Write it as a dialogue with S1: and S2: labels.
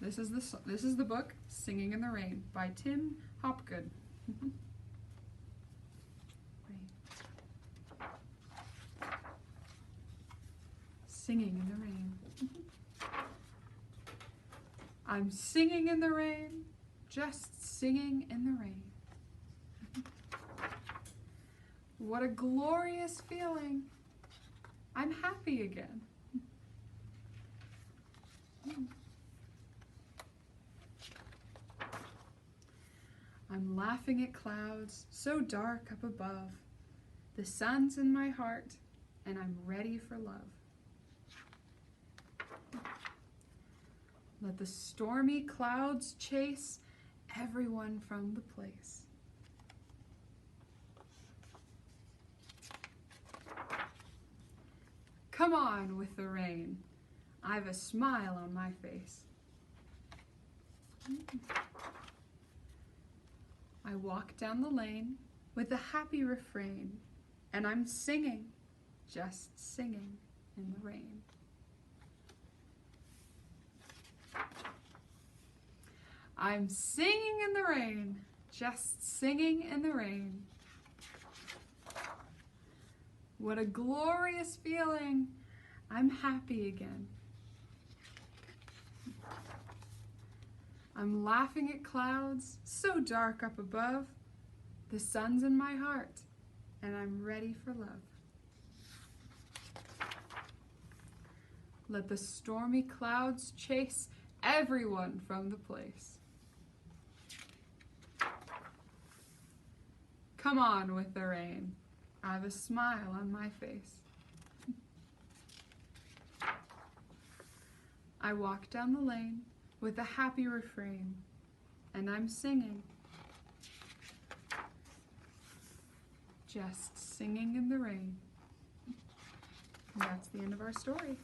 S1: This is the book Singing in the Rain by Tim Hopgood. Singing in the rain. I'm singing in the rain, just singing in the rain. What a glorious feeling. I'm happy again. I'm laughing at clouds so dark up above. The sun's in my heart, and I'm ready for love. Let the stormy clouds chase everyone from the place. Come on with the rain. I've a smile on my face. I walk down the lane with a happy refrain, and I'm singing, just singing in the rain. I'm singing in the rain, just singing in the rain. What a glorious feeling. I'm happy again. I'm laughing at clouds so dark up above. The sun's in my heart, and I'm ready for love. Let the stormy clouds chase everyone from the place. Come on with the rain. I have a smile on my face. I walk down the lane with a happy refrain, and I'm singing. Just singing in the rain. And that's the end of our story.